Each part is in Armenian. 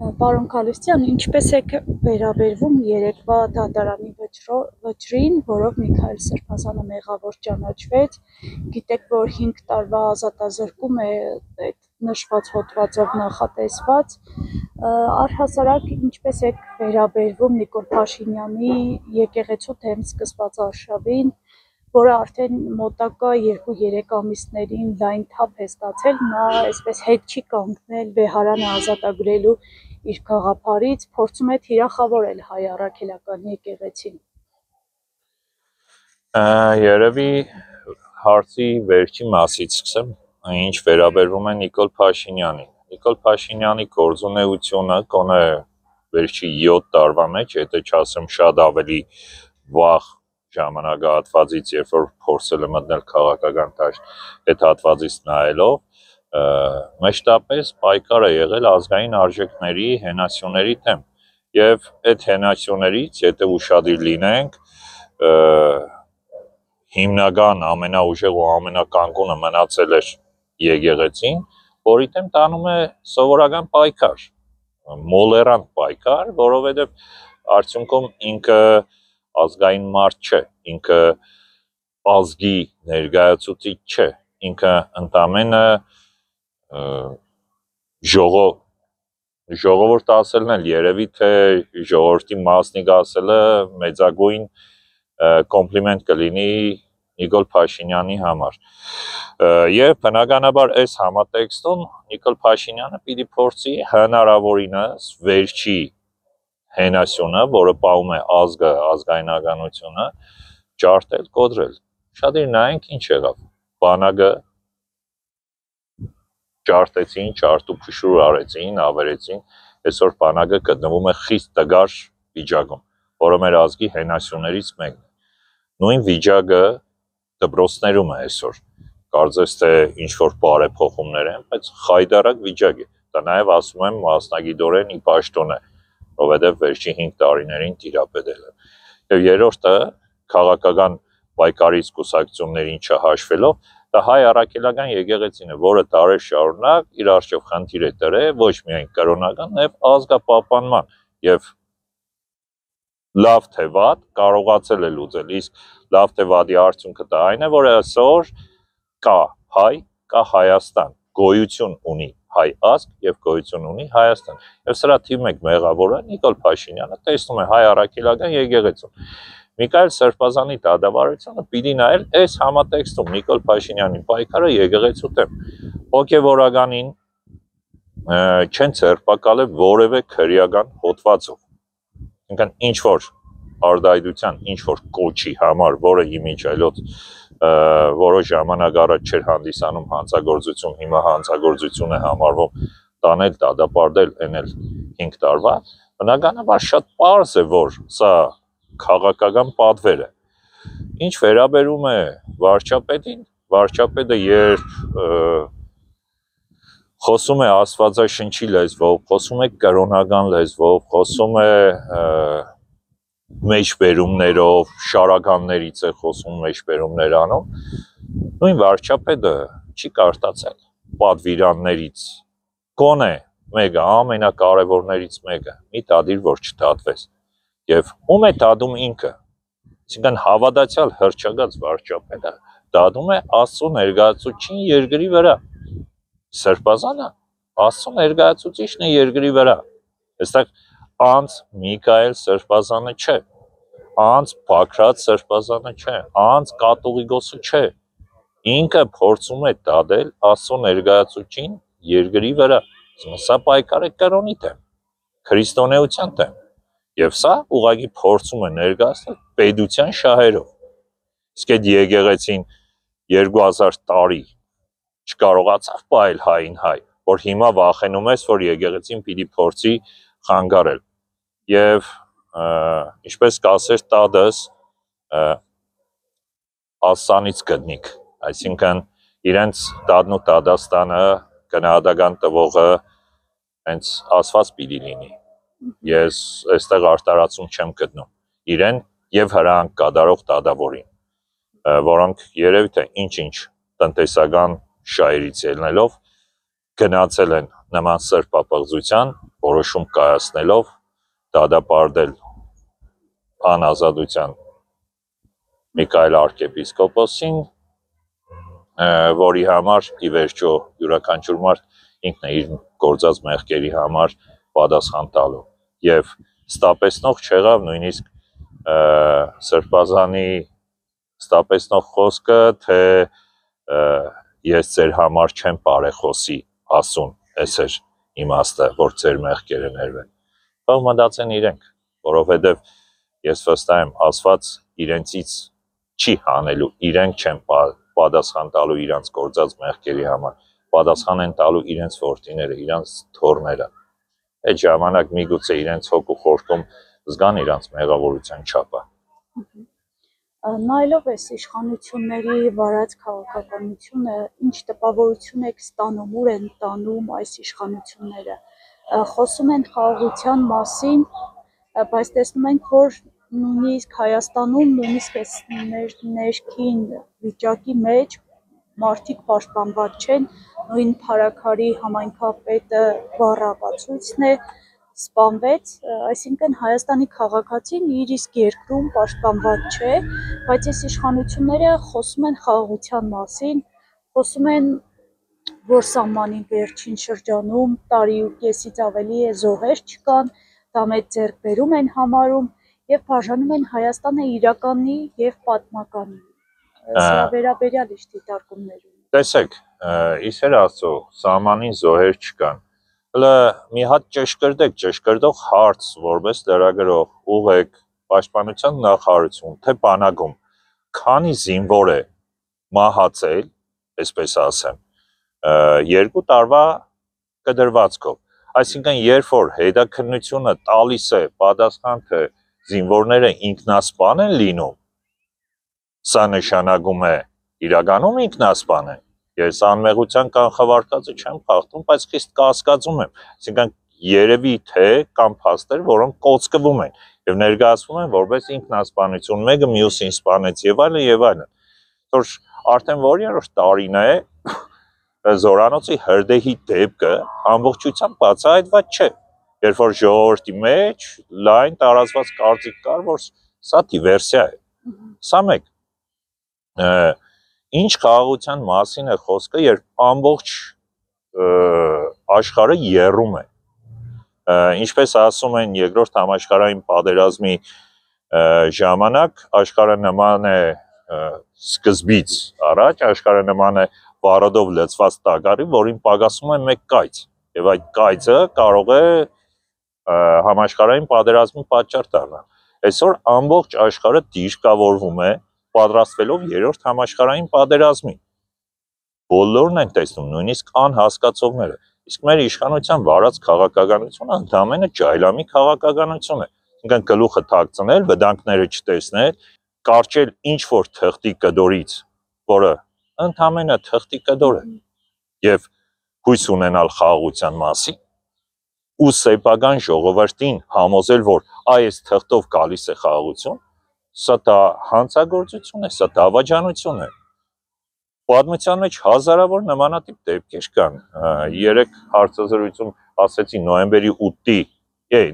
Պարոն Քալստյան, ինչպես եք վերաբերվում երեկվա դատարանի վճռին, որով Միքայել Սրբազանը մեղավոր ճանաչվեց, գիտեք, որ 5 տարվա ազատազրկում է այդ նշված հոդվածով նախատեսված, առհասարակ ինչպես եք վերաբերվում Նիկոլ Փաշինյանի եկեղեցու դեմ սկսված արշավին, որը արդեն մոտակա 2-3 ամիսներին լայն թափ է ստացել, նա այսպես հետ չի կանգնել Բեհարանը ազատագրելու իր գաղափարից, փորձում է թիրախավորել հայ առաքելական եկեղեցին։ Երևի հարցի վերջի մասից սկսեմ, ինչ վերաբերվում է Նիկոլ Փաշինյանին։ Նիկոլ Փաշինյանի գործունեությունը կոնե վերջի 7 տարվա մեջ, եթե չասեմ շատ ավելի վաղ ժամանակահատվածից, երբ որ փորձել է մտնել քաղաքական դաշտ, այդ հատվածից նայելով, մեջտապես պայքար է եղել ազգային արժեքների, հենասյուների դեմ։ Եվ այդ հենասյուներից, եթե ուշադիր լինենք, հիմնական ամենաուժեղ ու ամենականկունը մնացել էր եկեղեցին, որի դեմ տանում է սովորական պայքար, մոլերանտ պայքար, որովհետև արդյունքում ինքը ազգային մարդ չէ, ինքը ազգի ներկայացուցիչ չէ, ինքը ընդամենը ժողովուրդ ասելն էլ երևի թե ժողովրդի մասնիկ ասելը մեծագույն կոմպլիմենտ կլինի Նիկոլ Փաշինյանի համար։ Եվ բնականաբար այս համատեքստում Նիկոլ Փաշինյանը պիտի փորձի հնարավորինս վերջի հենասյունը, որը պահում է ազգը, ազգայնականությունը, ջարդել, կոտրել։ Շատեր նայենք ինչ եղավ։ Բանակը ջարդեցին, ջարդ ու փշուր արեցին, ավերեցին, այսօր բանակը գտնվում է խիստ տգար վիճակում, որը մեր ազգի հենասյուներից մեկն է։ Նույն վիճակը դպրոցներում է այսօր։ Կարծես թե ինչ որ բարեփոխումներ են, բայց խայտարակ վիճակ է։ Դա նաև ասում եմ մասնագիտորեն ի պաշտոն է, որովհետև վերջի 5 տարիներին տիրապետել է։ Եվ երրորդը քաղաքական պայքարից կուսակցություններին չհաշվելով, դա հայ առաքելական եկեղեցին է, որը տարեր շարունակ իր առջև խնդիր է դրել ոչ միայն կրոնական, նաև ազգապահպանման եւ լավ թե վատ կարողացել է լուծել։ Իսկ լավ թե վատի արդյունքը դա այն է, որ այսօր կա հայ, կա Հայաստան, գոյություն ունի հայ ազգ եւ գոյություն ունի Հայաստան։ Եվ սրա թիվ 1 մեղավորը Նիկոլ Փաշինյանը տեսնում է հայ առաքելական եկեղեցուն։ Միքայել Սրբազանի դատավարությունը պիտի նայել այս համատեքստում Նիկոլ Փաշինյանի պայքարը եկեղեցու դեմ։ Հոգևորականին չեն ցերպակալել որևէ քրեական հոդվածով։ Ինքն ինչ որ արդայդության, ինչ որ կոչի համար, որը իմիջայլոց որոշ ժամանակ առաջ չէր հանդիսանում հանցագործություն, հիմա հանցագործություն է համարվում, տանել, դատապարտել, էնել 5 տարվա, բնականաբար շատ պարզ է, որ սա քաղաքական պատվեր է։ Ինչ վերաբերում է վարչապետին, վարչապետը երբ խոսում է աստվածաշնչի լեզվով, խոսում է կրոնական լեզվով, խոսում է մեջբերումներով, շարականներից է խոսում, մեջբերումներ անում, նույն վարչապետը չի կարդացել պատվիրաններից, գոնե մեկը, ամենակարևորներից մեկը, մի տադիր, որ չդատվես, և ում է դատում ինքը, այսինքն հավատացյալ հռչակած վարչապետը դատում է Աստծո ներկայացուցիչին երկրի վրա, Սրբազանը Աստծո ներկայացուցիչն է երկրի վրա, այստեղ անց Միքայել Սրբազանը չէ, անց Բագրատ Սրբազանը չէ, անց կաթողիկոսը չէ, ինքը փորձում է դատել Աստծո ներկայացուցիչին երկրի վրա, սա պայքար է կրոնի դեմ, քրիստոնեության դեմ, եւ սա ուղղակի փորձում է ներկայացնել պետության շահերով, իսկ այդ եկեղեցին 2000 տարի չկարողացավ պահել հային հայ, որ հիմա վախենում ես, որ եկեղեցին պիտի փորձի խանգարել, եւ ինչպես կասեր տադս Աստծանից գտնիկ, այսինքն իրենց տադն ու տադաստանը գնահատական տվողը հենց Աստված պիտի լինի, ես այստեղ արտարացում չեմ գտնում, իրեն եւ հրանք կատարող տադավորին, որոնք երևի թե ինչ-ինչ տնտեսական շահերից ելնելով գնացել են նման սրբապղծության, որոշում կայացնելով դատապարտել անազատության Միքայել arczepiskopos-ին, որի համար ի վերջո յուրաքանչյուր մարդ ինքն է իր գործած մեղքերի համար պատասխան տալու եւ ստապեցնող չեղավ նույնիսկ Սրբազանի ստապեցնող խոսքը, թե ես ձեր համար չեմ բարեխոսի ասուն, այս էր իմաստը, որ ձեր մեղքերը ներվեն։ Թող մտածեն իրենք, որովհետև ես վստահ եմ, ասված իրենցից չի հանելու, իրենք չեն պատասխան տալու իրանց գործած մեղքերի համար, պատասխան են տալու իրենց որդիները, իրանց թոռները։ Այդ ժամանակ միգուցե իրենց հոգու խորքում զգան իրանց մեղավորության չափը։ Նայելով այս իշխանությունների վարած քաղաքականությունը, ինչ տպավորություն եք ստանում, ուր են տանում այս իշխանությունները։ Խոսում են խաղաղության մասին, բայց տեսնում ենք, որ նույնիսկ Հայաստանում, նույնիսկ այս ներքին վիճակի մեջ մարդիկ պաշտպանված չեն, նույն Փարաքարի համայնքապետը բառապացույցն է, սպանվեց, այսինքն Հայաստանի քաղաքացին իր իսկ երկրում պաշտպանված չէ, բայց այս իշխանությունները խոսում են խաղաղության մասին, խոսում են, որ սահմանի վերջին շրջանում տարի ու կեսից ավելի է զոհեր չկան, դա մեծ ձեռքբերում են համարում եւ բաժանում են Հայաստանը իրականի եւ պատմականի։ Սրա վերաբերյալ ինչ դիտարկումներ ունի։ Տեսեք, իսեր Աստծո, սահմանին զոհեր չկան։ Հələ մի հատ ճշգրտող հարց, որպես լրագրող, ուղղեք պաշտպանության նախարարություն, թե բանակում քանի զինվոր է մահացել, այսպես ասեմ, 2 տարվա կդրվածքով։ Այսինքն, երբ որ հետաքննությունը տալիս է պատասխան, թե զինվորները ինքնասպան են լինում, սա նշանակում է իրականում ինքնասպան են։ Ես անմեղության կանխավարկածը չեմ խախտում, բայց խիստ կասկածում եմ։ Այսինքն, երևի թե կամ փաստեր, որոնք կոծկվում են եւ ներկայացվում են որպես ինքնասպանություն, մեկը մյուսին սպանեց եւ այլն եւ այլն։ Որ արդեն որերորդ տարին է Զորանոցի հրդեհի դեպքը ամբողջությամբ բացահայտված չէ։ Երբ որ ժողովրդի մեջ լայն տարածված կարծիք կար, որ սա դիվերսիա է։ Սա մեկ։ Ինչ խաղաղության մասին է խոսքը, երբ ամբողջ աշխարհը եռում է։ Ինչպես ասում են երկրորդ համաշխարհային պատերազմի ժամանակ, աշխարհը նման է սկզբից առաջ, աշխարհը նման է վարոդով լցված տակառի, որին պակասում է մեկ կայծ, եւ այդ կայծը կարող է համաշխարհային պատերազմի պատճառ դառնալ։ Այսօր ամբողջ աշխարհը դիրքավորվում է պատրաստվելով երրորդ համաշխարհային պատերազմին։ Բոլորն են տեսնում, նույնիսկ անհասկացողները։ Իսկ մեր իշխանության վարած քաղաքականությունը ընդամենը ջայլամի քաղաքականություն է։ Ինքն գլուխը թաքցնել, վտանգները չտեսնել, կարճել ինչ որ թղթի կդորից, որը ընդամենը թղթի կդոր է, եւ հույս ունենալ խաղաղության մասին, ու սեփական ժողովրդին համոզել, որ այս թղթով գալիս է խաղաղություն, սա դա հանցագործություն է, սա դավաճանություն է։ Պատմության մեջ հազարավոր նմանատիպ դեպքեր կան։ Երեք հարցազրույցում ասեցի նոյեմբերի 8-ի,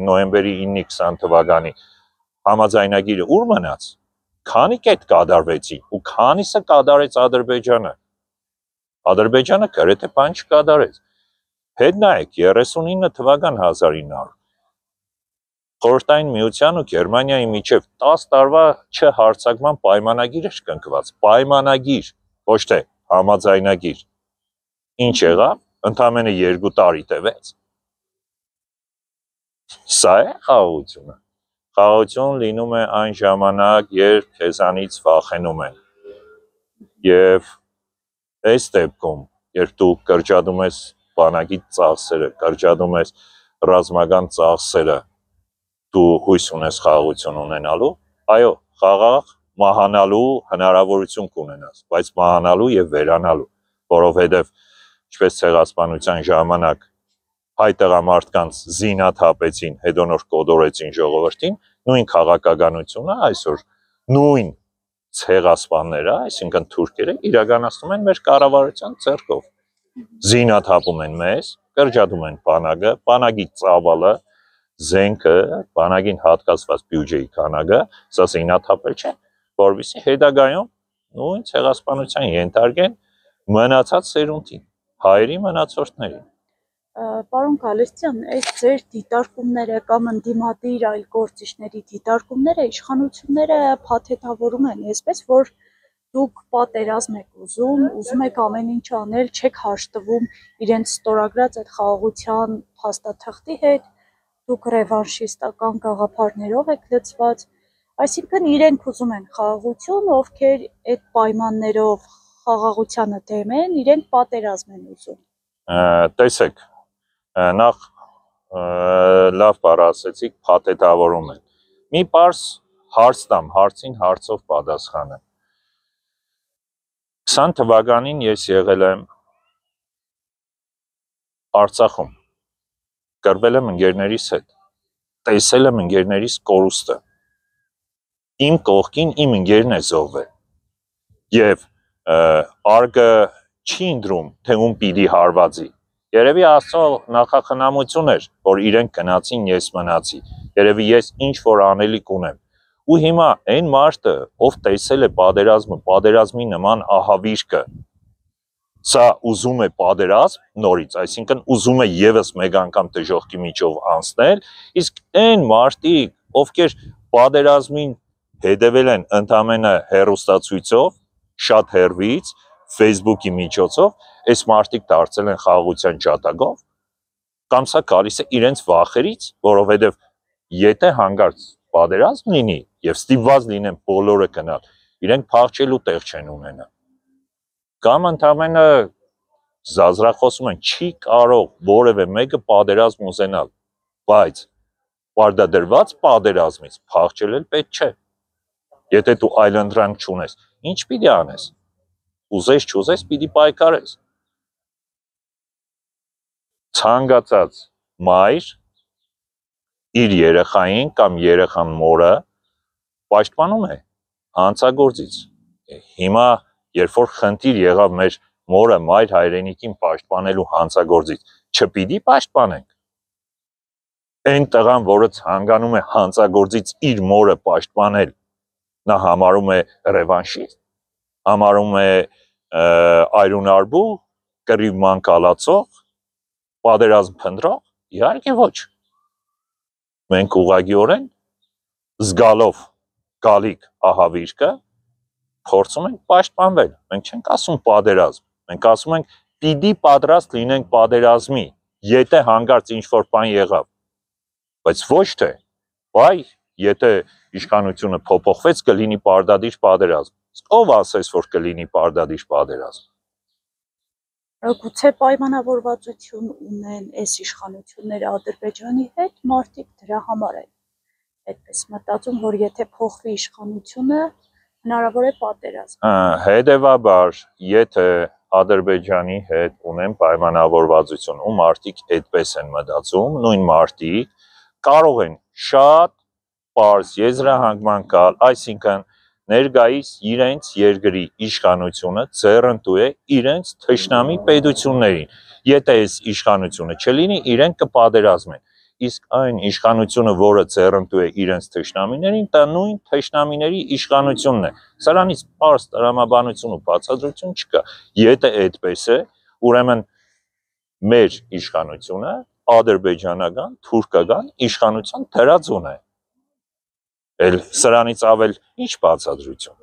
նոյեմբերի 9-ի 20 թվականի համաձայնագիրը ուր մնաց։ Քանի կետ կատարվեցին ու քանիսը կատարեց Ադրբեջանը։ Ադրբեջանը գրեթե բան չկատարեց։ Հետ նայեք 39 թվական 1900 Խորհրդային Միության ու Գերմանիայի միջև 10 տարվա չհարձակման պայմանագիր էր կնքված, պայմանագիր, ոչ թե համաձայնագիր։ Ինչ եղավ, ընդամենը 2 տարի տևեց։ Սա է խաղաղությունը։ Խաղաղություն լինում է այն ժամանակ, երբ քեզանից վախենում են։ Եվ այս դեպքում, երբ դու կրճատում ես բանակի ծախսերը, կրճատում ես ռազմական ծախսերը, դու հույս ունես խաղաղություն ունենալու, այո, խաղաղ մահանալու հնարավորություն կունենաս, բայց մահանալու եւ վերանալու, որովհետեւ ինչպես ցեղասպանության ժամանակ հայ տղամարդկանց զինաթափեցին, հետո նոր կոդորեցին ժողովրդին, նույն քաղաքականությունը այսօր նույն ցեղասպանները, այսինքն թուրքերը իրականացնում են մեր կառավարության ձեռքով։ Զինաթափում են մեզ, կրճատում են բանակը, բանակի ծավալը, զենքը, բանակին հատկացված բյուջեի քանակը, սա զինաթափեր չէ, որովհետեւ հետագայում նույն ցեղասպանության ենթարկեն մնացած սերունդին, հայերի մնացորդներին։ Պարոն Գալստյան, այս ձեր դիտարկումները կամ ընդդիմադիր այլ գործիչների դիտարկումները իշխանությունները փաթեթավորում են, այսպես որ դուք պատերազմ եք ուզում եք ամեն ինչ անել, չեք հաշտվում իրենց ստորագրած այդ խաղաղության փաստաթղթի հետ, դուք ռևանշիստական գաղափարներով եք լցված, այսինքն իրենք ուզում են խաղաղություն, ովքեր այդ պայմաններով խաղաղությանը դեմ են, իրենք պատերազմ են ուզում։ Տեսեք, նախ լավ բառ ասեցիք, փաթեթավորում են։ Մի պարզ հարց տամ, հարցին հարցով պատասխանեմ։ 20 թվականին ես եղել եմ Արցախում, կրվել եմ ընկերներիս հետ, տեսել եմ ընկերներիս կորուստը, իմ կողքին իմ ընկերն է զոհվել, և արգը չի ընտրում, թե ում պիտի հարվածի, երևի Աստծո նախախնամություն էր, որ իրենք գնացին, ես մնացի, երևի ես ինչ որ անելիք ունեմ, ու հիմա այն մարդը, ով տեսել է պատերազմը, պատերազմի նման ահավիրկը, սա ուզում է պատերազմ նորից, այսինքն ուզում է ևս մեկ անգամ դժոխքի միջով անցնել, իսկ այն մարդիկ, ովքեր պատերազմին հետևել են ընդամենը հեռուստացույցով, շատ հեռվից, Facebook-ի միջոցով, այս մարդիկ դարձել են խաղաղության ջատագով, կամ սա գալիս է իրենց վախերից, որովհետև եթե հանկարծ պատերազմ լինի եւ ստիպված լինեն բոլորը գնալ, իրենք փախչելու տեղ չեն ունենա։ Կամ ընդամենը զազրախոսում են, չի կարող որևէ մեկը պատերազմ ուզենալ, բայց պարտադրված պատերազմից փախչել էլ պետք չէ։ Եթե դու այլընտրանք չունես, ինչ պիտի անես։ Ուզես չուզես, պիտի պայքարես։ Ցանկացած մայր իր երեխային կամ երեխան մորը պաշտպանում է հանցագործից։ Հիմա, երբ որ խնդիր եղավ մեր մորը մայր հայրենիքին պաշտպանելու հանցագործից, չպիտի պաշտպանենք։ Այն տղան, որը ցանկանում է հանցագործից իր մորը պաշտպանել, նա համարում է ռևանշիստ, համարում է այրունարբու, կռիվ մանկալացող, պատերազմ փնտրող, իհարկե ոչ։ Մենք ուղղակիորեն զգալով գալիք ահավիրկը փորձում ենք պաշտպանվել, մենք չենք ասում պատերազմ, մենք ասում ենք պիտի պատրաստ լինենք պատերազմի, եթե հանկարծ ինչ-որ բան եղավ, բայց ոչ թե, բայ, եթե իշխանությունը փոփոխվեց, կլինի պարտադիր պատերազմ, ով ասես, որ կլինի պարտադիր պատերազմ։ Գուցե պայմանավորվածություն ունեն այս իշխանությունները Ադրբեջանի հետ, մարդիկ դրա համար են այդպես մտածում, որ եթե փոխվի իշխանությունը, հնարավոր է պատերազմ։ Հետևաբար, եթե Ադրբեջանի հետ ունեն պայմանավորվածություն, ու մարդիկ այդպես են մտածում, նույն մարդիկ կարող են շատ պարզ եզրահանգման գալ, այսինքն ներկայիս իրենց երկրի իշխանությունը ձեռնտու է իրենց թշնամի պետություններին։ Եթե այս իշխանությունը չլինի, իրենք կպատերազմեն։ Իսկ այն իշխանությունը, որը ձեռնտու է իրենց թշնամիներին, դա նույն թշնամիների իշխանությունն է։ Սրանից պարզ տրամաբանություն ու բացատրություն չկա։ Եթե այդպես է, ուրեմն մեր իշխանությունը ադրբեջանական, թուրքական իշխանության դրածուն է։ Էլ սրանից ավել ինչ բացատրություն։